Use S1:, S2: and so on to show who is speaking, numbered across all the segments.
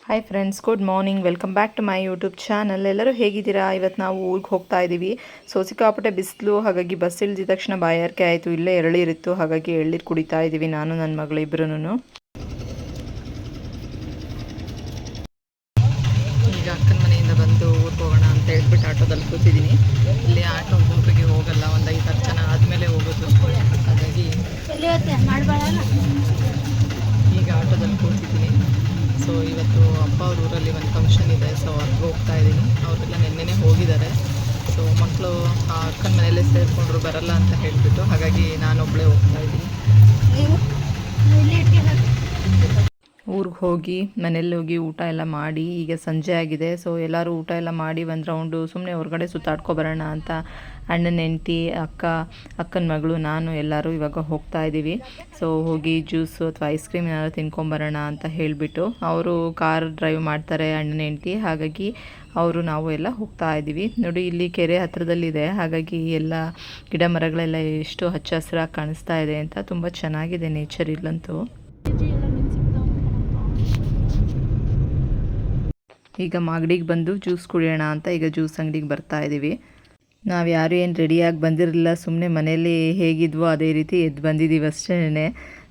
S1: Hi friends, good morning. Welcome back to my YouTube channel. ಎಲ್ಲರೂ ಹೇಗಿದ್ದೀರಾ? ಇವತ್ತು ನಾವು ಊರಿಗೆ ಹೋಗ್ತಾ ಇದ್ದೀವಿ. ಸಿಕ್ಕಾಪಟ್ಟೆ ಬಿಸಿಲು, ಹಾಗಾಗಿ ಬಸ್ ಇಳಿದ ತಕ್ಷಣ ಬಾಯಾರಿಕೆ ಆಯಿತು. ಇಲ್ಲೇ ಎಳ್ನೀರಿತ್ತು, ಹಾಗಾಗಿ ಎಳ್ನೀರು ಕುಡಿತಾ ಇದ್ದೀವಿ ನಾನು ನನ್ನ ಮಗಳು ಇಬ್ಬರೂ. ಈಗ ಅಕ್ಕನ ಮನೆಯಿಂದ ಬಂದು ಊರಿಗೆ ಹೋಗೋಣ ಅಂತ ಹೇಳ್ಬಿಟ್ಟು ಆಟೋದಲ್ಲಿ ಕೂತಿದ್ದೀನಿ. ಇಲ್ಲಿ ಆಟೋ ಊರಿಗೆ ಹೋಗಲ್ಲ, ಒಂದು 5-10 ಜನ ಆದಮೇಲೆ ಹೋಗೋದು. ಹಾಗಾಗಿ ಈಗ ಆಟೋದಲ್ಲಿ ಕೂತಿದ್ದೀನಿ. ಸೊ ಇವತ್ತು ಅಪ್ಪ ಅವ್ರ ಊರಲ್ಲಿ ಒಂದು ಫಂಕ್ಷನ್ ಇದೆ, ಸೊ ಅವ್ರಿಗೆ ಹೋಗ್ತಾ ಇದ್ದೀನಿ. ಅವರೆಲ್ಲ ನಿನ್ನೆನೇ ಹೋಗಿದ್ದಾರೆ. ಸೊ ಮಕ್ಕಳು ಆ ಅಕ್ಕನ ಮನೆಯಲ್ಲೇ ಸೇರಿಕೊಂಡ್ರು, ಬರಲ್ಲ ಅಂತ ಹೇಳಿಬಿಟ್ಟು. ಹಾಗಾಗಿ ನಾನೊಬ್ಬಳೇ ಹೋಗ್ತಾ ಇದ್ದೀನಿ. ಊರಿಗೆ ಹೋಗಿ ಮನೇಲಿ ಹೋಗಿ ಊಟ ಎಲ್ಲ ಮಾಡಿ ಈಗ ಸಂಜೆ ಆಗಿದೆ. ಸೊ ಎಲ್ಲರೂ ಊಟ ಎಲ್ಲ ಮಾಡಿ ಒಂದು ರೌಂಡು ಸುಮ್ಮನೆ ಹೊರಗಡೆ ಸುತ್ತಾಡ್ಕೊಬರೋಣ ಅಂತ ಅಣ್ಣನ ಹೆಂಡತಿ, ಅಕ್ಕನ ಮಗಳು, ನಾನು ಎಲ್ಲರೂ ಇವಾಗ ಹೋಗ್ತಾ ಇದ್ದೀವಿ. ಸೊ ಹೋಗಿ ಜ್ಯೂಸು ಅಥವಾ ಐಸ್ ಕ್ರೀಮ್ ಏನಾದ್ರು ತಿನ್ಕೊಂಬರೋಣ ಅಂತ ಹೇಳಿಬಿಟ್ಟು. ಅವರು ಕಾರ್ ಡ್ರೈವ್ ಮಾಡ್ತಾರೆ ಅಣ್ಣನ ಹೆಂಡತಿ, ಹಾಗಾಗಿ ನಾವು ಎಲ್ಲ ಹೋಗ್ತಾ ಇದ್ದೀವಿ. ನೋಡಿ, ಇಲ್ಲಿ ಕೆರೆ ಹತ್ತಿರದಲ್ಲಿದೆ, ಹಾಗಾಗಿ ಎಲ್ಲ ಗಿಡ ಮರಗಳೆಲ್ಲ ಎಷ್ಟು ಹಚ್ಚ ಹಸಿರಾಗಿ ಕಾಣಿಸ್ತಾ ಇದೆ ಅಂತ. ತುಂಬ ಚೆನ್ನಾಗಿದೆ ನೇಚರ್ ಇಲ್ಲಂತೂ. ಈಗ ಮಾಗಡಿಗೆ ಬಂದು ಜ್ಯೂಸ್ ಕುಡಿಯೋಣ ಅಂತ ಈಗ ಜ್ಯೂಸ್ ಅಂಗಡಿಗೆ ಬರ್ತಾ ಇದ್ದೀವಿ. ನಾವು ಯಾರು ಏನು ರೆಡಿಯಾಗಿ ಬಂದಿರಲಿಲ್ಲ, ಸುಮ್ಮನೆ ಮನೇಲಿ ಹೇಗಿದ್ವೋ ಅದೇ ರೀತಿ ಎದ್ದು ಬಂದಿದ್ದೀವಿ ಅಷ್ಟೇ.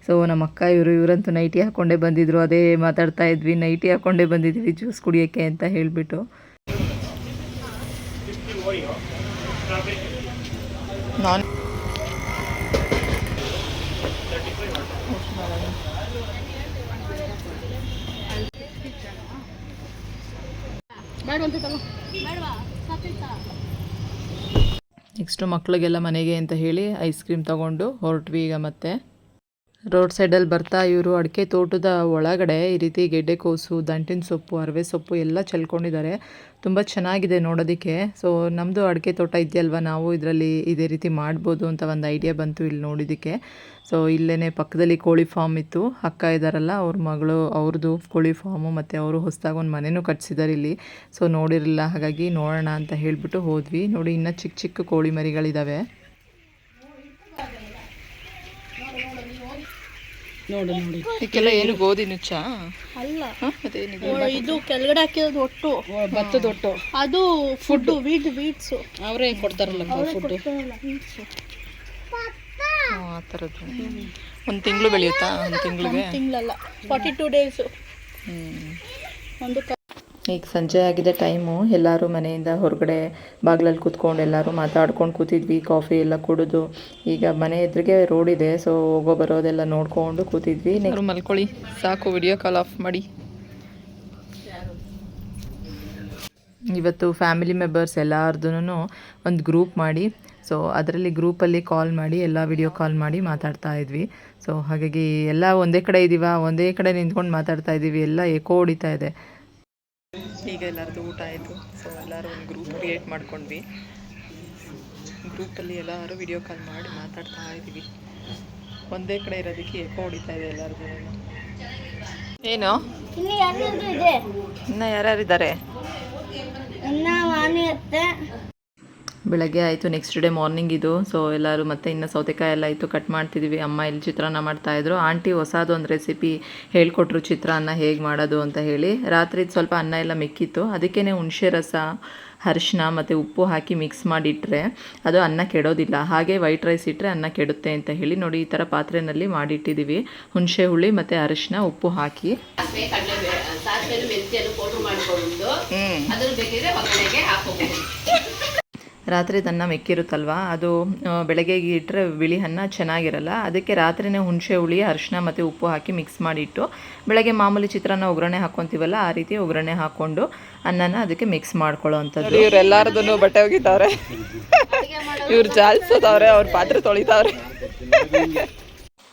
S1: ಸೊ ನಮ್ಮ ಅಕ್ಕ ಇವರಂತೂ ನೈಟಿ ಹಾಕ್ಕೊಂಡೇ ಬಂದಿದ್ರು, ಅದೇ ಮಾತಾಡ್ತಾ ಇದ್ವಿ. ನೈಟಿ ಹಾಕ್ಕೊಂಡೇ ಬಂದಿದ್ವಿ ಜ್ಯೂಸ್ ಕುಡಿಯೋಕ್ಕೆ ಅಂತ ಹೇಳಿಬಿಟ್ಟು. ನಾನು ನೆಕ್ಸ್ಟು ಮಕ್ಕಳಿಗೆಲ್ಲ ಮನೆಗೆ ಅಂತ ಹೇಳಿ ಐಸ್ ಕ್ರೀಮ್ ತೊಗೊಂಡು ಹೊರಟ್ವಿ. ಈಗ ಮತ್ತೆ ರೋಡ್ ಸೈಡಲ್ಲಿ ಬರ್ತಾ ಇವರು ಅಡಿಕೆ ತೋಟದ ಒಳಗಡೆ ಈ ರೀತಿ ಗೆಡ್ಡೆಕೋಸು, ದಂಟಿನ ಸೊಪ್ಪು, ಅರವೆ ಸೊಪ್ಪು ಎಲ್ಲ ಚೆಲ್ಕೊಂಡಿದ್ದಾರೆ. ತುಂಬ ಚೆನ್ನಾಗಿದೆ ನೋಡೋದಕ್ಕೆ. ಸೊ ನಮ್ಮದು ಅಡಿಕೆ ತೋಟ ಇದೆಯಲ್ವ, ನಾವು ಇದರಲ್ಲಿ ಇದೇ ರೀತಿ ಮಾಡ್ಬೋದು ಅಂತ ಒಂದು ಐಡಿಯಾ ಬಂತು ಇಲ್ಲಿ ನೋಡಿದ್ದಕ್ಕೆ. ಸೊ ಇಲ್ಲೇ ಪಕ್ಕದಲ್ಲಿ ಕೋಳಿ ಫಾರ್ಮ್ ಇತ್ತು. ಅಕ್ಕ ಇದ್ದಾರಲ್ಲ, ಅವ್ರ ಮಗಳು, ಅವ್ರದ್ದು ಕೋಳಿ ಫಾರ್ಮು, ಮತ್ತು ಅವರು ಹೊಸದಾಗಿ ಒಂದು ಮನೆಯೂ ಕಟ್ಸಿದ್ದಾರೆ ಇಲ್ಲಿ. ಸೊ ನೋಡಿರಲಿಲ್ಲ, ಹಾಗಾಗಿ ನೋಡೋಣ ಅಂತ ಹೇಳಿಬಿಟ್ಟು ಹೋದ್ವಿ. ನೋಡಿ, ಇನ್ನೂ ಚಿಕ್ಕ ಚಿಕ್ಕ ಕೋಳಿ ಮರಿಗಳಿದ್ದಾವೆ.
S2: ನೋಡಿ
S1: ಇದಕ್ಕೆಲ್ಲ ಏನು ಗೋಧಿ ನುಚ್ಚ
S2: ಅಲ್ಲ, ಇದು ಕೆಳಗಡೆ ಹಾಕಿರೋದು ಒಟ್ಟು ಭತ್ತದ ಒಟ್ಟು, ಅದು ಫುಡ್ ವೀಟ್ಸ್ ಅವರೇ ಕೊಡ್ತಾರಲ್ಲ ಫುಡ್.
S1: ಆ ಥರದ್ದು ಒಂದು ತಿಂಗಳು ಬೆಳೆಯುತ್ತಾ? ಒಂದು
S2: ತಿಂಗಳಲ್ಲ, 42 ಡೇಸು. ಒಂದು
S1: ಈಗ ಸಂಜೆ ಆಗಿದೆ ಟೈಮು. ಎಲ್ಲರೂ ಮನೆಯಿಂದ ಹೊರಗಡೆ ಬಾಗಿಲಲ್ಲಿ ಕೂತ್ಕೊಂಡು ಎಲ್ಲರೂ ಮಾತಾಡ್ಕೊಂಡು ಕೂತಿದ್ವಿ, ಕಾಫಿ ಎಲ್ಲ ಕುಡಿದು. ಈಗ ಮನೆ ಎದುರಿಗೆ ರೋಡ್ ಇದೆ, ಸೊ ಹೋಗೋ ಬರೋದೆಲ್ಲ ನೋಡ್ಕೊಂಡು ಕೂತಿದ್ವಿ. ಮಲ್ಕೊಳ್ಳಿ, ಸಾಕು, ವಿಡಿಯೋ ಕಾಲ್ ಆಫ್ ಮಾಡಿ. ಇವತ್ತು ಫ್ಯಾಮಿಲಿ ಮೆಂಬರ್ಸ್ ಎಲ್ಲರದೂ ಒಂದು ಗ್ರೂಪ್ ಮಾಡಿ, ಸೊ ಅದರಲ್ಲಿ ಗ್ರೂಪಲ್ಲಿ ಕಾಲ್ ಮಾಡಿ ಎಲ್ಲ ವಿಡಿಯೋ ಕಾಲ್ ಮಾಡಿ ಮಾತಾಡ್ತಾ ಇದ್ವಿ. ಸೊ ಹಾಗಾಗಿ ಎಲ್ಲ ಒಂದೇ ಕಡೆ ಇದ್ದೀವ, ಒಂದೇ ಕಡೆ ನಿಂತ್ಕೊಂಡು ಮಾತಾಡ್ತಾ ಇದ್ದೀವಿ, ಎಲ್ಲ ಎಕೋ ಹೊಡಿತಾ ಇದೆ. ಈಗ ಎಲ್ಲರದ್ದು ಊಟ ಆಯಿತು. ಸೊ ಎಲ್ಲರೂ ಒಂದು ಗ್ರೂಪ್ ಕ್ರಿಯೇಟ್ ಮಾಡ್ಕೊಂಡ್ವಿ. ಗ್ರೂಪಲ್ಲಿ ಎಲ್ಲರೂ ವಿಡಿಯೋ ಕಾಲ್ ಮಾಡಿ ಮಾತಾಡ್ತಾ ಇದ್ದೀವಿ. ಒಂದೇ ಕಡೆ ಇರೋದಕ್ಕೆ ಎಕೋ ಹೊಡಿತಾ ಇದೆ ಎಲ್ಲರದ್ದು. ಏನು ಇನ್ನು ಯಾರ್ಯಾರಿದ್ದಾರೆ? ಬೆಳಗ್ಗೆ ಆಯಿತು, ನೆಕ್ಸ್ಟ್ ಡೇ ಮಾರ್ನಿಂಗ್ ಇದು. ಸೊ ಎಲ್ಲರೂ ಮತ್ತೆ ಇನ್ನು ಸೌತೆಕಾಯಿ ಎಲ್ಲ ಇತ್ತು, ಕಟ್ ಮಾಡ್ತಿದ್ವಿ. ಅಮ್ಮ ಇಲ್ಲಿ ಚಿತ್ರಾನ್ನ ಮಾಡ್ತಾಯಿದ್ರು. ಆಂಟಿ ಹೊಸದು ಒಂದು ರೆಸಿಪಿ ಹೇಳ್ಕೊಟ್ರು, ಚಿತ್ರಾನ್ನ ಹೇಗೆ ಮಾಡೋದು ಅಂತ ಹೇಳಿ. ರಾತ್ರಿ ಸ್ವಲ್ಪ ಅನ್ನ ಎಲ್ಲ ಮಿಕ್ಕಿತ್ತು, ಅದಕ್ಕೇ ಹುಣಸೆ ರಸ, ಅರಿಶಿನ ಮತ್ತು ಉಪ್ಪು ಹಾಕಿ ಮಿಕ್ಸ್ ಮಾಡಿಟ್ರೆ ಅದು ಅನ್ನ ಕೆಡೋದಿಲ್ಲ. ಹಾಗೆ ವೈಟ್ ರೈಸ್ ಇಟ್ಟರೆ ಅನ್ನ ಕೆಡುತ್ತೆ ಅಂತ ಹೇಳಿ ನೋಡಿ ಈ ಥರ ಪಾತ್ರೆಯಲ್ಲಿ ಮಾಡಿಟ್ಟಿದ್ದೀವಿ. ಹುಣಸೆ ಹುಳಿ ಮತ್ತು ಅರಿಶಿನ, ಉಪ್ಪು ಹಾಕಿ ರಾತ್ರಿ ಅನ್ನ ಮೆಕ್ಕಿರುತ್ತಲ್ವ, ಅದು ಬೆಳಗ್ಗೆಗೆ ಇಟ್ಟರೆ ಬಿಳಿ ಅನ್ನ ಚೆನ್ನಾಗಿರಲ್ಲ. ಅದಕ್ಕೆ ರಾತ್ರಿನೇ ಹುಣಸೆ ಹುಳಿ, ಅರಿಶಿನ ಮತ್ತು ಉಪ್ಪು ಹಾಕಿ ಮಿಕ್ಸ್ ಮಾಡಿಟ್ಟು ಬೆಳಗ್ಗೆ ಮಾಮೂಲಿ ಚಿತ್ರಾನ್ನ ಒಗ್ಗರಣೆ ಹಾಕ್ಕೊತೀವಲ್ಲ, ಆ ರೀತಿ ಒಗ್ಗರಣೆ ಹಾಕ್ಕೊಂಡು ಅನ್ನನ ಅದಕ್ಕೆ ಮಿಕ್ಸ್ ಮಾಡ್ಕೊಳ್ಳೋ ಅಂಥದ್ದು. ಇವರೆಲ್ಲರದನ್ನು ಬಟ್ಟೆ ಒಗಿತಾವ್ರೆ, ಇವ್ರು ಜಾಲ್ಸೋದವ್ರೆ, ಅವ್ರ ಪಾತ್ರೆ ತೊಳಿತಾವ್ರೆ.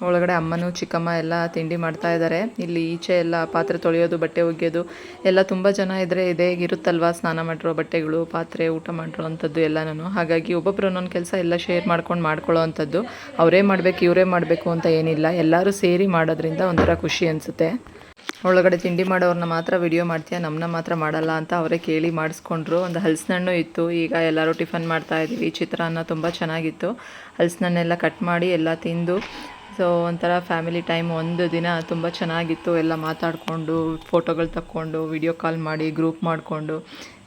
S1: ಒಳಗಡೆ ಅಮ್ಮನೂ ಚಿಕ್ಕಮ್ಮ ಎಲ್ಲ ತಿಂಡಿ ಮಾಡ್ತಾ ಇದ್ದಾರೆ. ಇಲ್ಲಿ ಈಚೆ ಎಲ್ಲ ಪಾತ್ರೆ ತೊಳೆಯೋದು, ಬಟ್ಟೆ ಒಗೆಯೋದು ಎಲ್ಲ ತುಂಬ ಜನ ಇದ್ದರೆ ಇದೇ ಇರುತ್ತಲ್ವ, ಸ್ನಾನ ಮಾಡಿರೋ ಬಟ್ಟೆಗಳು, ಪಾತ್ರೆ, ಊಟ ಮಾಡಿರೋ ಅಂಥದ್ದು ಎಲ್ಲನೂ. ಹಾಗಾಗಿ ಒಬ್ಬೊಬ್ಬರು ಒಂದೊಂದು ಕೆಲಸ ಎಲ್ಲ ಶೇರ್ ಮಾಡ್ಕೊಳ್ಳೋ ಅಂಥದ್ದು. ಅವರೇ ಮಾಡಬೇಕು ಇವರೇ ಮಾಡಬೇಕು ಅಂತ ಏನಿಲ್ಲ, ಎಲ್ಲರೂ ಸೇರಿ ಮಾಡೋದ್ರಿಂದ ಒಂಥರ ಖುಷಿ ಅನಿಸುತ್ತೆ. ಒಳಗಡೆ ತಿಂಡಿ ಮಾಡೋರನ್ನ ಮಾತ್ರ ವಿಡಿಯೋ ಮಾಡ್ತೀಯಾ, ನಮ್ಮನ್ನ ಮಾತ್ರ ಮಾಡಲ್ಲ ಅಂತ ಅವರೇ ಕೇಳಿ ಮಾಡಿಸ್ಕೊಂಡ್ರು. ಒಂದು ಹಲಸಿನಣ್ಣು ಇತ್ತು. ಈಗ ಎಲ್ಲರೂ ಟಿಫನ್ ಮಾಡ್ತಾಯಿದ್ದೀವಿ. ಚಿತ್ರಾನ್ನ ತುಂಬ ಚೆನ್ನಾಗಿತ್ತು. ಹಲಸಿನಣ್ಣೆಲ್ಲ ಕಟ್ ಮಾಡಿ ಎಲ್ಲ ತಿಂದು ಸೊ ಒಂಥರ ಫ್ಯಾಮಿಲಿ ಟೈಮ್ ಒಂದು ದಿನ ತುಂಬ ಚೆನ್ನಾಗಿತ್ತು. ಎಲ್ಲ ಮಾತಾಡಿಕೊಂಡು ಫೋಟೋಗಳು ತಕ್ಕೊಂಡು ವಿಡಿಯೋ ಕಾಲ್ ಮಾಡಿ ಗ್ರೂಪ್ ಮಾಡಿಕೊಂಡು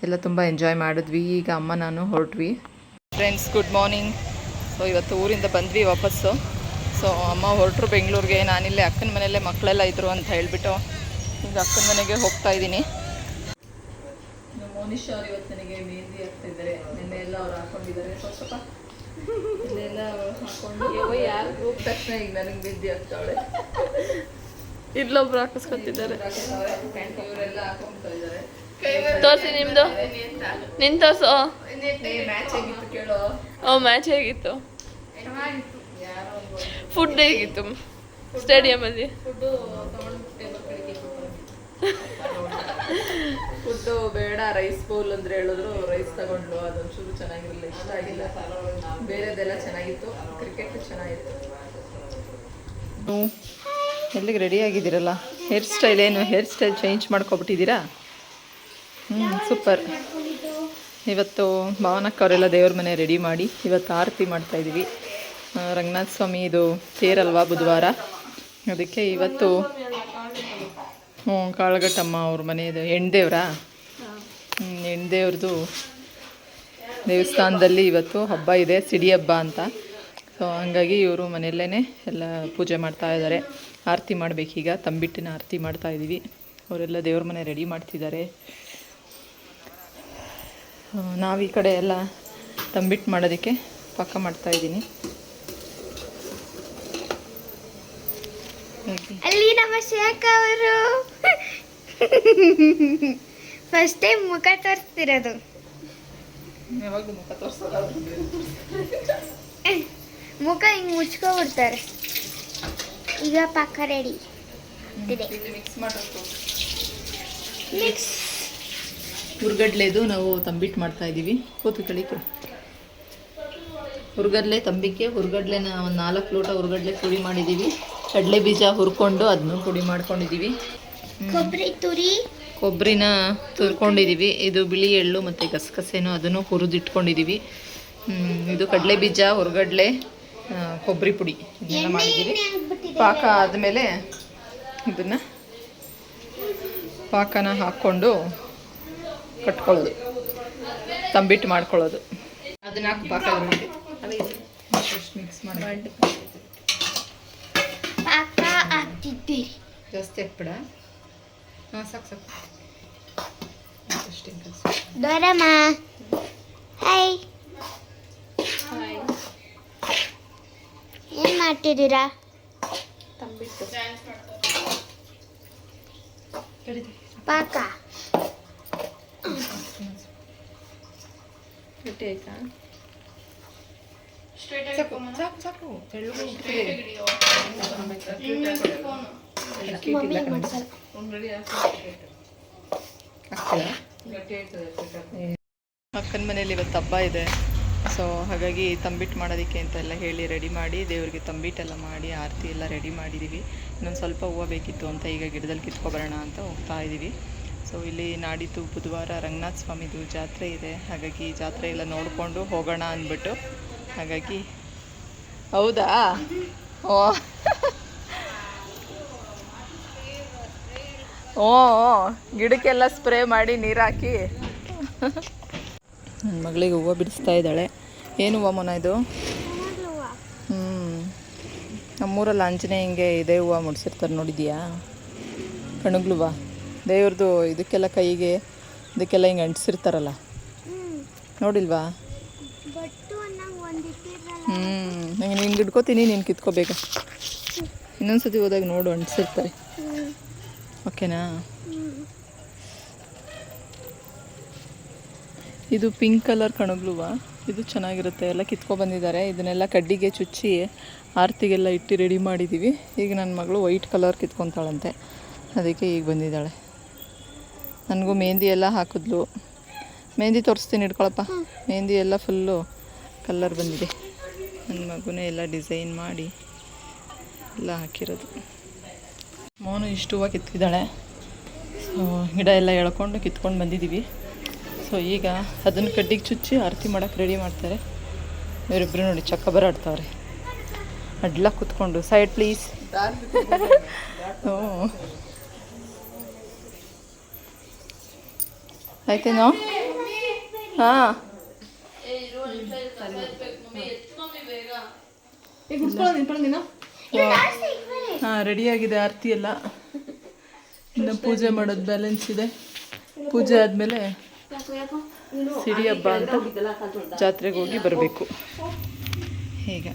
S1: ಎಲ್ಲ ತುಂಬ ಎಂಜಾಯ್ ಮಾಡಿದ್ವಿ. ಈಗ ಅಮ್ಮ ನಾನು ಹೊರಟ್ವಿ. Friends good morning. ಸೊ ಇವತ್ತು ಊರಿಂದ ಬಂದ್ವಿ ವಾಪಸ್ಸು. ಸೊ ಅಮ್ಮ ಹೊರಟರು ಬೆಂಗಳೂರಿಗೆ. ನಾನಿಲ್ಲೇ ಅಕ್ಕನ ಮನೆಯಲ್ಲೇ ಮಕ್ಕಳೆಲ್ಲ ಇದ್ದರು ಅಂತ ಹೇಳಿಬಿಟ್ಟು ಈಗ ಅಕ್ಕನ ಮನೆಗೆ ಹೋಗ್ತಾ ಇದ್ದೀನಿ. ಮೋನಿಶ್ ಅವ್ರು ಇವತ್ತು ನನಗೆ ಮೆಹಂದಿ ಹಾಕ್ತಿದ್ದಾರೆ. ನಿನ್ನೆ ಎಲ್ಲ ಅವ್ರು ಹಾಕ್ಕೊಂಡಿದ್ದಾರೆ. ಸ್ವಲ್ಪ ಇಲ್ಲೆಲ್ಲ ಹಾಕ್ಕೊಂಡು ಯಾರು ಹೋದ ತಕ್ಷಣ ಈಗ ನನಗೆ ಮೆಹಂದಿ ಹಾಕ್ತಾವಳೆ.
S2: ಇಲ್ಲೊಬ್ರು ಹಾಕಿಸ್ಕೊತಿದ್ದಾರೆ.
S1: ಇವರೆಲ್ಲ ಹಾಕೊಂಡ್ತಾ ಇದ್ದಾರೆ.
S2: ತೋರಿಸಿ ನಿಮ್ಮದು. ನಿನ್ನ ತೋರಿಸು.
S1: ಮ್ಯಾಚ್ ಹೇಗಿತ್ತು ಕೇಳೋ.
S2: ಮ್ಯಾಚ್ ಹೇಗಿತ್ತು? ಫುಡ್ ಹೇಗಿತ್ತು ಸ್ಟೇಡಿಯಮಲ್ಲಿ?
S1: ಫುಡ್ಡು ಬೇಡ, ರೈಸ್ ಬೌಲ್ ಅಂದರೆ ಹೇಳಿದ್ರು. ರೈಸ್ ತಗೊಂಡ್ಲು. ಅದೊಂಚೂರು ಚೆನ್ನಾಗಿರಲಿಲ್ಲ, ಇಷ್ಟ ಆಗಿಲ್ಲ. ಬೇರೆದೆಲ್ಲ ಚೆನ್ನಾಗಿತ್ತು. ಕ್ರಿಕೆಟ್ ಚೆನ್ನಾಗಿತ್ತು. ಎಲ್ಲಿಗೆ ರೆಡಿ ಆಗಿದ್ದೀರಲ್ಲ? ಹೇರ್ ಸ್ಟೈಲ್ ಏನು? ಹೇರ್ ಸ್ಟೈಲ್ ಚೇಂಜ್ ಮಾಡ್ಕೊಬಿಟ್ಟಿದ್ದೀರಾ? ಸೂಪರ್. ಇವತ್ತು ಭಾವನಕ್ಕ ಅವರೆಲ್ಲ ದೇವ್ರ ಮನೆ ರೆಡಿ ಮಾಡಿ ಇವತ್ತು ಆರತಿ ಮಾಡ್ತಾಯಿದ್ದೀವಿ. ರಂಗನಾಥ ಸ್ವಾಮಿ ಇದು ತೇರಲ್ವಾ ಬುಧವಾರ, ಅದಕ್ಕೆ ಇವತ್ತು ಕಾಳಗಟ್ಟಮ್ಮ ಅವ್ರ ಮನೆಯದು ಹೆಣ್ದೇವ್ರಾ. ಹೆಣ್ದೇವ್ರದ್ದು ದೇವಸ್ಥಾನದಲ್ಲಿ ಇವತ್ತು ಹಬ್ಬ ಇದೆ, ಸಿಡಿ ಹಬ್ಬ ಅಂತ. ಸೊ ಹಂಗಾಗಿ ಇವರು ಮನೆಯಲ್ಲೇ ಎಲ್ಲ ಪೂಜೆ ಮಾಡ್ತಾ ಇದ್ದಾರೆ. ಆರತಿ ಮಾಡಬೇಕೀಗ, ತಂಬಿಟ್ಟಿನ ಆರತಿ ಮಾಡ್ತಾಯಿದ್ದೀವಿ. ಅವರೆಲ್ಲ ದೇವ್ರ ಮನೆ ರೆಡಿ ಮಾಡ್ತಿದ್ದಾರೆ. ನಾವು ಈ ಕಡೆ ಎಲ್ಲ ತಂಬಿಟ್ಟು ಮಾಡೋದಕ್ಕೆ ಪಕ್ಕ ಮಾಡ್ತಾಯಿದ್ದೀನಿ.
S3: ಅಲ್ಲಿ ನಮ್ಮ ಶೇಖ ಅವರು ಫಸ್ಟ್ ಟೈಮ್ ಮುಖ ತೋರಿಸ್ತಿರೋದು.
S1: ಯಾವಾಗಲೂ ಮುಖ ತೋರಿಸೋಲ್ಲ,
S3: ಮುಖ ಹಿಂಗೆ ಮುಚ್ಕೊಬಿಡ್ತಾರೆ. ಈಗ ಪಾಕ ರೆಡಿ
S1: ಮಿಕ್ಸ್ ಮಾಡಬೇಕು.
S3: ಮಿಕ್ಸ್
S1: ಹುರ್ಗಡ್ಲೆದು ನಾವು ತಂಬಿಟ್ಟು ಮಾಡ್ತಾಯಿದ್ದೀವಿ. ಕೂತು ಕಳಿಕೆ ಹುರ್ಗಡ್ಲೆ ತಂಬಿಕೆ. ಹುರ್ಗಡ್ಲೆನ ಒಂದು 4 ಲೋಟ ಹುರ್ಗಡ್ಲೆ ಪುಡಿ ಮಾಡಿದ್ದೀವಿ. ಕಡಲೆ ಬೀಜ ಹುರ್ಕೊಂಡು ಅದನ್ನು ಪುಡಿ ಮಾಡ್ಕೊಂಡಿದ್ದೀವಿ. ಕೊಬ್ಬರಿನ ತುರ್ಕೊಂಡಿದ್ದೀವಿ. ಇದು ಬಿಳಿ ಎಳ್ಳು ಮತ್ತು ಗಸಗಸೆನೋ ಅದನ್ನು ಹುರಿದಿಟ್ಕೊಂಡಿದ್ದೀವಿ. ಇದು ಕಡಲೆ ಬೀಜ, ಹುರ್ಗಡ್ಲೆ, ಕೊಬ್ಬರಿ ಪುಡಿ ಇದನ್ನೆಲ್ಲ ಮಾಡಿದ್ದೀವಿ. ಪಾಕ ಆದಮೇಲೆ ಇದನ್ನು ಪಾಕನ ಹಾಕ್ಕೊಂಡು ಕಟ್ಕೊಳ್ಳೋದು, ತಂಬಿಟ್ಟು ಮಾಡ್ಕೊಳ್ಳೋದು. ಅದನ್ನ ಹಾಕಿ ಪಾಕ ಮಿಕ್ಸ್ ಮಾಡಿ
S3: ಪಾಕ ಹಾಕ್ತಿದ್ದೀರಿ.
S1: ಜಾಸ್ತಿ ಹಾಕ್ಬೇಡ. ಸಾಕು ಅಷ್ಟೇ.
S3: ದೊರಮ್ಮ ಹಾಯ್, ಏನು ಮಾಡ್ತಿದ್ದೀರಾ?
S2: ತಂಬಿಟ್ಟು
S3: ಪಾಕ
S1: ಗಟ್ಟಿ ಆಯ್ತಾ? ಸಾಕು. ಅಕ್ಕನ ಮನೇಲಿ ಇವತ್ತು ಹಬ್ಬ ಇದೆ. ಸೊ ಹಾಗಾಗಿ ತಂಬಿಟ್ಟು ಮಾಡೋದಕ್ಕೆ ಅಂತೆಲ್ಲ ಹೇಳಿ ರೆಡಿ ಮಾಡಿ ದೇವ್ರಿಗೆ ತಂಬಿಟ್ಟೆಲ್ಲ ಮಾಡಿ ಆರತಿ ಎಲ್ಲ ರೆಡಿ ಮಾಡಿದ್ದೀವಿ. ಇನ್ನೊಂದು ಸ್ವಲ್ಪ ಹೂವು ಬೇಕಿತ್ತು ಅಂತ ಈಗ ಗಿಡದಲ್ಲಿ ಕಿತ್ಕೊಬರೋಣ ಅಂತ ಹೋಗ್ತಾ ಇದ್ದೀವಿ. ಸೊ ಇಲ್ಲಿ ನಾಡಿದ್ದು ಬುಧವಾರ ರಂಗನಾಥ ಸ್ವಾಮಿದು ಜಾತ್ರೆ ಇದೆ. ಹಾಗಾಗಿ ಜಾತ್ರೆ ಎಲ್ಲ ನೋಡಿಕೊಂಡು ಹೋಗೋಣ ಅಂದ್ಬಿಟ್ಟು. ಹಾಗಾಗಿ ಹೌದಾ? ಓ ಗಿಡಕ್ಕೆಲ್ಲ ಸ್ಪ್ರೇ ಮಾಡಿ ನೀರು ಹಾಕಿ ನನ್ನ ಮಗಳಿಗೆ ಹೂವು ಬಿಡಿಸ್ತಾ ಇದ್ದಾಳೆ. ಏನು ಹೂವು ಮೊನ ಇದು? ನಮ್ಮೂರಲ್ಲಿ ಆಂಜನೇಯಂಗೆ ಇದೇ ಹೂವು ಮುಡಿಸಿರ್ತಾರೆ, ನೋಡಿದ್ಯಾ? ಕಣಗ್ಲುವ ದೇವ್ರದ್ದು ಇದಕ್ಕೆಲ್ಲ ಕೈಗೆ ಇದಕ್ಕೆಲ್ಲ ಹಿಂಗೆ ಅಂಟಿಸಿರ್ತಾರಲ್ಲ, ನೋಡಿಲ್ವಾ? ನಂಗೆ ನೀನು ಹಿಡ್ಕೋತೀನಿ, ನೀನು ಕಿತ್ಕೋಬೇಕು. ಇನ್ನೊಂದ್ಸತಿ ಹೋದಾಗ ನೋಡು, ಅಂಟಿಸಿರ್ತಾರೆ. ಓಕೆನಾ? ಇದು ಪಿಂಕ್ ಕಲರ್ ಕಣಗ್ಲುವ. ಇದು ಚೆನ್ನಾಗಿರುತ್ತೆ. ಎಲ್ಲ ಕಿತ್ಕೊಬಂದಿದ್ದಾರೆ. ಇದನ್ನೆಲ್ಲ ಕಡ್ಡಿಗೆ ಚುಚ್ಚಿ ಆರತಿಗೆಲ್ಲ ಇಟ್ಟು ರೆಡಿ ಮಾಡಿದ್ದೀವಿ. ಈಗ ನನ್ನ ಮಗಳು ವೈಟ್ ಕಲರ್ ಕಿತ್ಕೊತಾಳಂತೆ, ಅದಕ್ಕೆ ಈಗ ಬಂದಿದ್ದಾಳೆ. ನನಗೂ ಮೆಹಂದಿ ಎಲ್ಲ ಹಾಕಿದ್ಲು. ಮೆಹಂದಿ ತೋರಿಸ್ತೀನಿ, ಇಟ್ಕೊಳಪ್ಪ. ಮೆಹಂದಿ ಎಲ್ಲ ಫುಲ್ಲು ಕಲರ್ ಬಂದಿದೆ. ನನ್ನ ಮಗುನೇ ಎಲ್ಲ ಡಿಸೈನ್ ಮಾಡಿ ಎಲ್ಲ ಹಾಕಿರೋದು. ಮೋನು ಇಷ್ಟು ಹೂವು ಕಿತ್ತಿದ್ದಾಳೆ. ಸೊ ಗಿಡ ಎಲ್ಲ ಎಳ್ಕೊಂಡು ಕಿತ್ಕೊಂಡು ಬಂದಿದ್ದೀವಿ. ಸೊ ಈಗ ಅದನ್ನು ಕಡ್ಡಿಗೆ ಚುಚ್ಚಿ ಆರತಿ ಮಾಡೋಕ್ಕೆ ರೆಡಿ ಮಾಡ್ತಾರೆ. ಇವರಿಬ್ಬರು ನೋಡಿ ಚಕ್ಕ ಬರಾಡ್ತಾವ್ರೆ. ಅಡ್ಲ ಕೂತ್ಕೊಂಡು ಸೈಡ್ ಪ್ಲೀಸ್. ಹ್ಞೂ ಆಯ್ತೇನೋ. ಹಾಂ ಹಾಂ ರೆಡಿಯಾಗಿದೆ ಆರತಿ ಎಲ್ಲ. ಇನ್ನು ಪೂಜೆ ಮಾಡೋದು ಬ್ಯಾಲೆನ್ಸ್ ಇದೆ. ಪೂಜೆ ಆದಮೇಲೆ ಸಿಡಿ ಹಬ್ಬ ಅಂತ ಜಾತ್ರೆಗೆ ಹೋಗಿ ಬರಬೇಕು. ಈಗ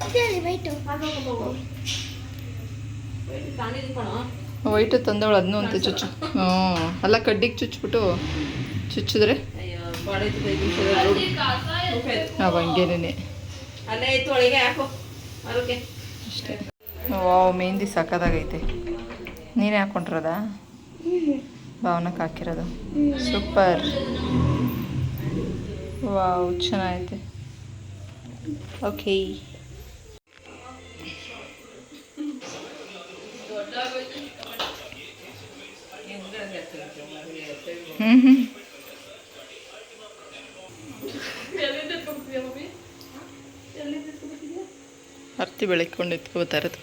S1: ವೈಟು ತಂದವಳು ಅದನ್ನೂ ಅಂತ ಚುಚ್ಚು. ಹ್ಞೂ ಅಲ್ಲ ಕಡ್ಡಿಗೆ ಚುಚ್ಬಿಟ್ಟು ಚುಚ್ಚಿದ್ರೆ ಹಂಗೇನೆ ಅಷ್ಟೇ. ವಾವ್ ಮೆಹಂದಿ ಸಾಕಾದಾಗೈತೆ. ನೀನೇ ಹಾಕ್ಕೊಂಡ್ರದ ಭಾವನಕ್ಕೆ ಹಾಕಿರೋದು. ಸೂಪರ್. ವಾವ್ ಚೆನ್ನಾಗೈತೆ. ಓಕೆ ಅರ್ತಿ ಬೆಳಕೊಂಡು ಎತ್ಕೋತಾ ಇರೋದು.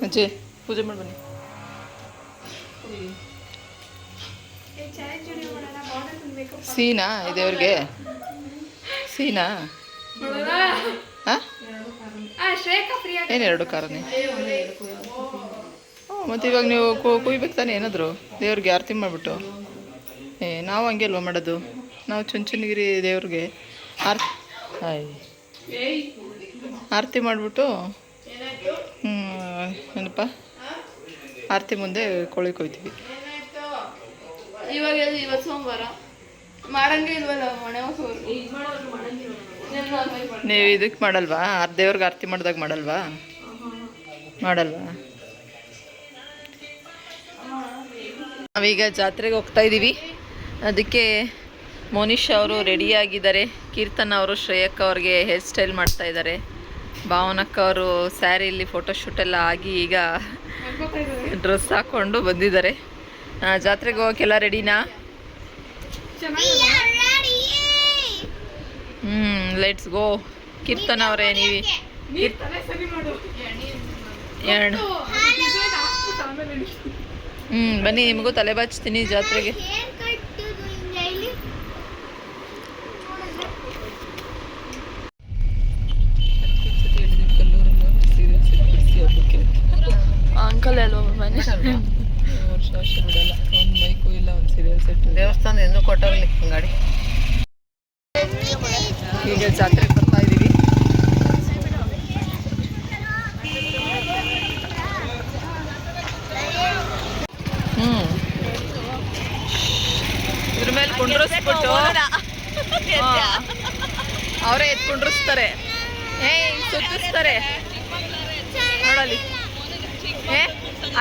S1: ಅಜ್ಜಿ ಪೂಜೆ ಮಾಡಿ ಬನ್ನಿ. ಸೀನಾ ಇದೇವ್ರಿಗೆ ಸೀನಾ ಹಾಂ ಏನೆರಡು ಕಾರನೇ. ಹ್ಞೂ ಮತ್ತು ಇವಾಗ ನೀವು ಕುಯ್ಬೇಕು ತಾನೆ ಏನಾದರೂ ದೇವ್ರಿಗೆ ಆರತಿ ಮಾಡಿಬಿಟ್ಟು. ನಾವು ಹಂಗೆ ಅಲ್ವ ಮಾಡೋದು. ನಾವು ಚುಂಚನಗಿರಿ ದೇವ್ರಿಗೆ ಆರತಿ ಮಾಡಿಬಿಟ್ಟು ಏನಪ್ಪ ಆರತಿ ಮುಂದೆ ಕೋಳಿ ಕೊಯ್ತೀವಿ.
S2: ಇವತ್ತು ಸೋಮವಾರ ಮಾಡಂಗೆ ಇಲ್ವಲ್ಲ
S1: ನೀವು ಇದಕ್ಕೆ ಮಾಡಲ್ವಾ? ದೇವ್ರಿಗೆ ಆರತಿ ಮಾಡಿದಾಗ ಮಾಡಲ್ವಾ? ನಾವೀಗ ಜಾತ್ರೆಗೆ ಹೋಗ್ತಾ ಇದ್ದೀವಿ. ಅದಕ್ಕೆ ಮೋನಿಶ್ ಅವರು ರೆಡಿಯಾಗಿದ್ದಾರೆ. ಕೀರ್ತನ ಅವರು ಶ್ರೇಯಕ್ಕ ಅವ್ರಿಗೆ ಹೇರ್ ಸ್ಟೈಲ್ ಮಾಡ್ತಾ ಇದ್ದಾರೆ. ಭಾವನಕ್ಕ ಅವರು ಸ್ಯಾರಿಯಲ್ಲಿ ಫೋಟೋಶೂಟ್ ಎಲ್ಲ ಆಗಿ ಈಗ ಡ್ರೆಸ್ ಹಾಕ್ಕೊಂಡು ಬಂದಿದ್ದಾರೆ. ಜಾತ್ರೆಗೆ ಹೋಗೋಕ್ಕೆಲ್ಲ ರೆಡಿನಾ? Let's go. ಕೀರ್ತನ ಅವರೇ ನೀವು ಬನ್ನಿ, ನಿಮಗೂ ತಲೆ ಬಾಚ್ತೀನಿ ಜಾತ್ರೆಗೆ.
S2: ಅಂಕಲ್ ಅಲ್ವಾ ಮನೆ
S1: ವರ್ಷ ಬಿಡಲ್ಲ. ಒಂದು ಮೈಕು ಇಲ್ಲ, ಒಂದು ಸೀರಿಯಲ್ ಸೆಟ್.
S2: ದೇವಸ್ಥಾನ ಇನ್ನೂ ಕೊಟ್ಟೋಗ್ಲಿ ಗಾಡಿ.
S1: ಈಗ ಜಾತ್ರೆಗೆ ಬರ್ತಾ ಇದ್ದೀವಿ. ಇದ್ರ ಮೇಲೆ ಕುಂಡ್ರಿಸ್ಬಿಟ್ಟು ಅವರೇ ಕುಂಡ್ರಿಸ್ತಾರೆ. ಸುತ್ತಿಸ್ತಾರೆ ನೋಡಲಿ.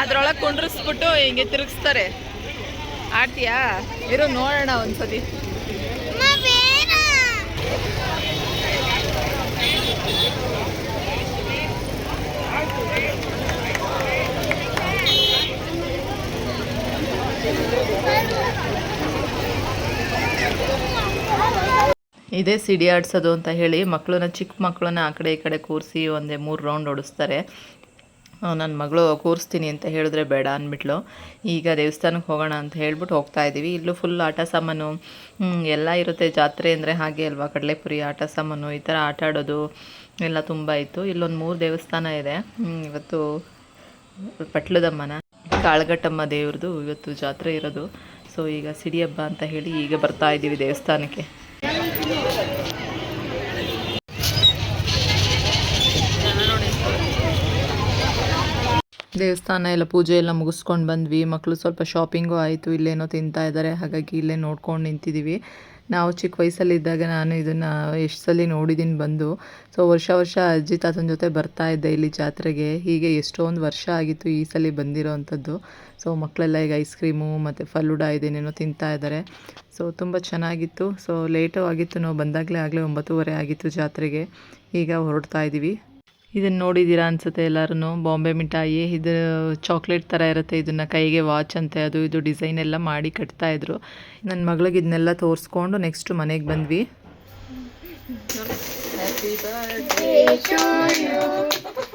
S1: ಅದ್ರೊಳಗೆ ಕುಂಡ್ರಿಸ್ಬಿಟ್ಟು ಹಿಂಗೆ ತಿರುಗಿಸ್ತಾರೆ. ಆಡ್ತೀಯಾ? ಇರು ನೋಡೋಣ ಒಂದ್ಸತಿ. ಇದೇ ಸಿಡಿ ಆಡಿಸೋದು ಅಂತ ಹೇಳಿ ಮಕ್ಕಳನ್ನ, ಚಿಕ್ಕ ಮಕ್ಕಳನ್ನ ಆ ಕಡೆ ಈ ಕಡೆ ಕೂರಿಸಿ ಒಂದೇ 3 ರೌಂಡ್ ಓಡಿಸ್ತಾರೆ. ನನ್ನ ಮಗಳು ಕೂರಿಸ್ತೀನಿ ಅಂತ ಹೇಳಿದ್ರೆ ಬೇಡ ಅಂದ್ಬಿಟ್ಲು. ಈಗ ದೇವಸ್ಥಾನಕ್ಕೆ ಹೋಗೋಣ ಅಂತ ಹೇಳ್ಬಿಟ್ಟು ಹೋಗ್ತಾ ಇದ್ದೀವಿ. ಇಲ್ಲೂ ಫುಲ್ ಆಟ ಸಾಮಾನು ಎಲ್ಲ ಇರುತ್ತೆ. ಜಾತ್ರೆ ಅಂದರೆ ಹಾಗೆ ಅಲ್ವಾ, ಕಡಲೆಪುರಿ, ಆಟ ಸಾಮಾನು, ಈ ಥರ ಆಟ ಆಡೋದು ಎಲ್ಲ ತುಂಬ ಇತ್ತು. ಇಲ್ಲೊಂದು 3 ದೇವಸ್ಥಾನ ಇದೆ. ಇವತ್ತು ಪಟ್ಲದಮ್ಮನ, ಕಾಳಗಟ್ಟಮ್ಮ ದೇವ್ರದ್ದು ಇವತ್ತು ಜಾತ್ರೆ ಇರೋದು. ಸೊ ಈಗ ಸಿಡಿ ಹಬ್ಬ ಅಂತ ಹೇಳಿ ಈಗ ಬರ್ತಾ ಇದ್ದೀವಿ ದೇವಸ್ಥಾನಕ್ಕೆ. ದೇವಸ್ಥಾನ ಎಲ್ಲ ಪೂಜೆ ಎಲ್ಲ ಮುಗಿಸ್ಕೊಂಡು ಬಂದ್ವಿ. ಮಕ್ಕಳು ಸ್ವಲ್ಪ ಶಾಪಿಂಗು ಆಯಿತು. ಇಲ್ಲೇನೋ ತಿಂತಾ ಇದ್ದಾರೆ, ಹಾಗಾಗಿ ಇಲ್ಲೇ ನೋಡ್ಕೊಂಡು ನಿಂತಿದ್ದೀವಿ. ನಾವು ಚಿಕ್ಕ ವಯಸ್ಸಲ್ಲಿದ್ದಾಗ ನಾನು ಇದನ್ನು ಎಷ್ಟು ಸಲ ನೋಡಿದ್ದೀನಿ ಬಂದು. ಸೊ ವರ್ಷ ಅಜ್ಜಿ ತಾತನ ಜೊತೆ ಬರ್ತಾ ಇದ್ದೆ ಇಲ್ಲಿ ಜಾತ್ರೆಗೆ. ಹೀಗೆ ಎಷ್ಟೊಂದು ವರ್ಷ ಆಗಿತ್ತು ಈ ಸಲ ಬಂದಿರೋ ಅಂಥದ್ದು. ಸೊ ಮಕ್ಕಳೆಲ್ಲ ಈಗ ಐಸ್ ಕ್ರೀಮು ಮತ್ತು ಫಲೂಡಾ ಇದೇನೇನೋ ತಿಂತಾ ಇದ್ದಾರೆ. ಸೊ ತುಂಬ ಚೆನ್ನಾಗಿತ್ತು. ಸೊ ಲೇಟು ಆಗಿತ್ತು, ನಾವು ಬಂದಾಗಲೇ 9:30 ಆಗಿತ್ತು ಜಾತ್ರೆಗೆ. ಈಗ ಹೊರಡ್ತಾ ಇದ್ದೀವಿ. ಇದನ್ನು ನೋಡಿದ್ದೀರಾ ಅನ್ಸುತ್ತೆ ಎಲ್ಲರೂ, ಬಾಂಬೆ ಮಿಠಾಯಿ. ಇದು ಚಾಕ್ಲೇಟ್ ಥರ ಇರುತ್ತೆ, ಇದನ್ನು ಕೈಗೆ ವಾಚ್ ಅಂತೆ ಅದು ಇದು ಡಿಸೈನ್ ಎಲ್ಲ ಮಾಡಿ ಕಟ್ತಾಯಿದ್ರು. ನನ್ನ ಮಗಳಿಗೆ ಇದನ್ನೆಲ್ಲ ತೋರಿಸ್ಕೊಂಡು ನೆಕ್ಸ್ಟ್ ಮನೆಗೆ ಬಂದ್ವಿ. Happy birthday to you,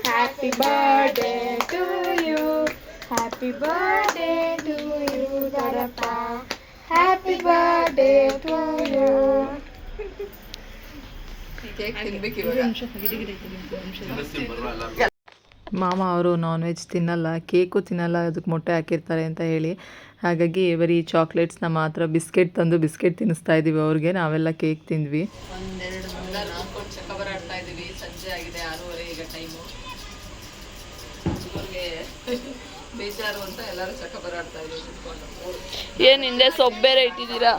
S1: happy birthday to you, happy birthday to you ದೊಡ್ಡಪ್ಪ, ಹ್ಯಾಪಿ ಬರ್ಡೇ ಟು ಯು. ಮಾಮ ಅವರು ನಾನ್ ವೆಜ್ ತಿನ್ನಲ್ಲ, ಕೇಕು ತಿನ್ನಲ್ಲ, ಅದಕ್ಕೆ ಮೊಟ್ಟೆ ಹಾಕಿರ್ತಾರೆ ಅಂತ ಹೇಳಿ, ಹಾಗಾಗಿ ಬರೀ ಚಾಕ್ಲೇಟ್ಸ್ನ ಮಾತ್ರ ಬಿಸ್ಕೆಟ್ ತಂದು ಬಿಸ್ಕೆಟ್ ತಿನ್ನಿಸ್ತಾ ಇದ್ದೀವಿ ಅವ್ರಿಗೆ. ನಾವೆಲ್ಲ ಕೇಕ್ ತಿಂದ್ವಿ. ಒಂದೆರಡು ನಾಲ್ಕೊಂಡು ಚಕ್ಕಬರ ಆಡ್ತಾ ಇದ್ದೀವಿ. ಸಂಜೆ ಆಗಿದೆ 6:30 ಈಗ ಟೈಮು. ಅವ್ರಿಗೆ ಬೇಜಾರು ಅಂತ ಎಲ್ಲರೂ ಚಕ್ಕಬರ ಆಡ್ತಾ ಇದ್ದೀವಿ.
S2: ಏನು ಹಿಂದೆ ಸೊಪ್ಪು ಬೇರೆ ಇಟ್ಟಿದ್ದೀರಾ?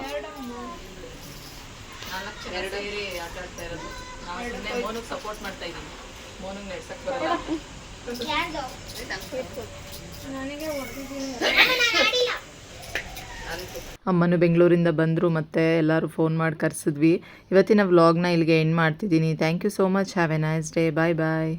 S1: 4 ಜನ ಸೇರಿ ಆಟ ಆಡ್ತಾ ಇರೋದು. ನಾವು ಸುಮ್ಮನೆ ಮೋನಿಗೆ ಸಪೋರ್ಟ್ ಮಾಡ್ತಾ ಇದ್ದೀವಿ. ಮೋನಿಗೆ ನಡ್ಸಕ್ಕೆ ಬರಲ್ಲ. ಅಮ್ಮನು ಬೆಂಗಳೂರಿಂದ ಬಂದರು, ಮತ್ತು ಎಲ್ಲರೂ ಫೋನ್ ಮಾಡಿ ಕರೆಸಿದ್ವಿ. ಇವತ್ತಿನ ವ್ಲಾಗ್ನ ಇಲ್ಲಿಗೆ ಎಂಡ್ ಮಾಡ್ತಿದ್ದೀನಿ. Thank you so much. Have a nice day. Bye bye.